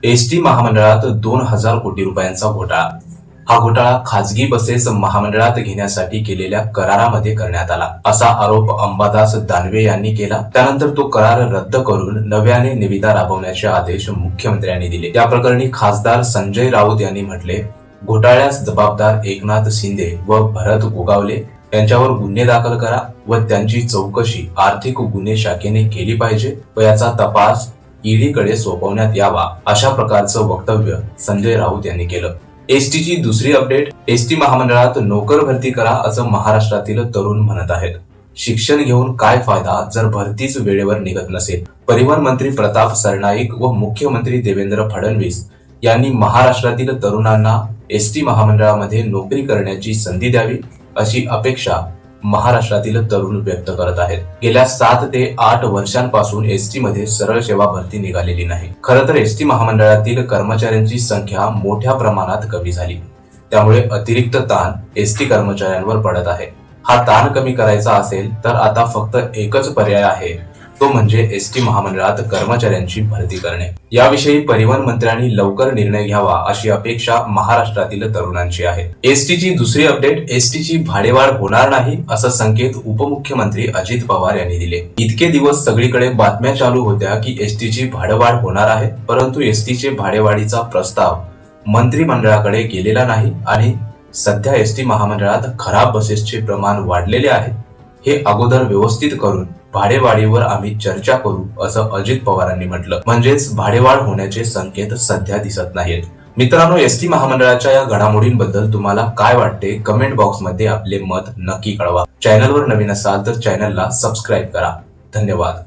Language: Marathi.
एसटी महामंडळात 2,000 कोटी रुपयांचा घोटाळा. हा घोटाळा खासगी बसेस महामंडळात घेण्यासाठी केलेल्या करारामध्ये करण्यात आला, असा आरोप अंबादास दानवे यांनी केला. त्यानंतर तो करार रद्द करून नव्याने निविदा राबवण्याचे आदेश मुख्यमंत्र्यांनी दिले. या प्रकरणी खासदार संजय राऊत यांनी म्हटले, घोटाळ्यास जबाबदार एकनाथ शिंदे व भरत गोगावले यांच्यावर गुन्हे दाखल करा व त्यांची चौकशी आर्थिक गुन्हे शाखेने केली पाहिजे व याचा तपास ईडी कडे सोपवण्यात यावा, अशा प्रकारचं वक्तव्य संजय राऊत यांनी केलं. एसटीची दुसरी अपडेट. एसटी महामंडळात नोकर भरती करा असं महाराष्ट्रातील तरुण म्हणत आहेत. शिक्षण घेऊन काय फायदा जर भरतीच वेळेवर निघत नसेल. परिवहन मंत्री प्रताप सरनाईक व मुख्यमंत्री देवेंद्र फडणवीस यांनी महाराष्ट्रातील तरुणांना एसटी महामंडळामध्ये नोकरी करण्याची संधी द्यावी, अशी अपेक्षा महाराष्ट्रातील तरुण व्यक्त करत आहेत. गेल्या 7 ते 8 वर्षांपासून एसटी मध्ये सरळ सेवा भरती निघालेली नाही. खरं तर एसटी महामंडळातील कर्मचाऱ्यांची संख्या मोठ्या प्रमाणात कमी झाली. त्यामुळे अतिरिक्त ताण एसटी कर्मचाऱ्यांवर पडत आहे. हा ताण कमी करायचा असेल तर आता फक्त एकच पर्याय आहे, तो म्हणजे एसटी महामंडळात कर्मचाऱ्यांची भरती करणे. याविषयी परिवहन मंत्र्यांनी लवकर निर्णय घ्यावा, अशी अपेक्षा महाराष्ट्रातील तरुणांची आहे. एसटीची दुसरी अपडेट. एसटीची भाडेवाढ होणार नाही, असा संकेत उपमुख्यमंत्री अजित पवार यांनी दिले. इतके दिवस सगळीकडे बातम्या चालू होत्या की एसटीची भाडेवाढ होणार आहे, परंतु एसटीचे भाडेवाढीचा प्रस्ताव मंत्रिमंडळाकडे गेलेला नाही आणि सध्या एसटी महामंडळात खराब बसेसचे प्रमाण वाढलेले आहे. हे अगोदर व्यवस्थित करून भाडेवाढीवर आम्ही चर्चा करू, असं अजित पवारांनी म्हटलं. म्हणजेच भाडेवाढ होण्याचे संकेत सध्या दिसत नाहीत. मित्रांनो, एसटी महामंडळाच्या या घडामोडींबद्दल तुम्हाला काय वाटते, कमेंट बॉक्स मध्ये आपले मत नक्की कळवा. चॅनलवर नवीन असाल तर चॅनलला सबस्क्राईब करा. धन्यवाद.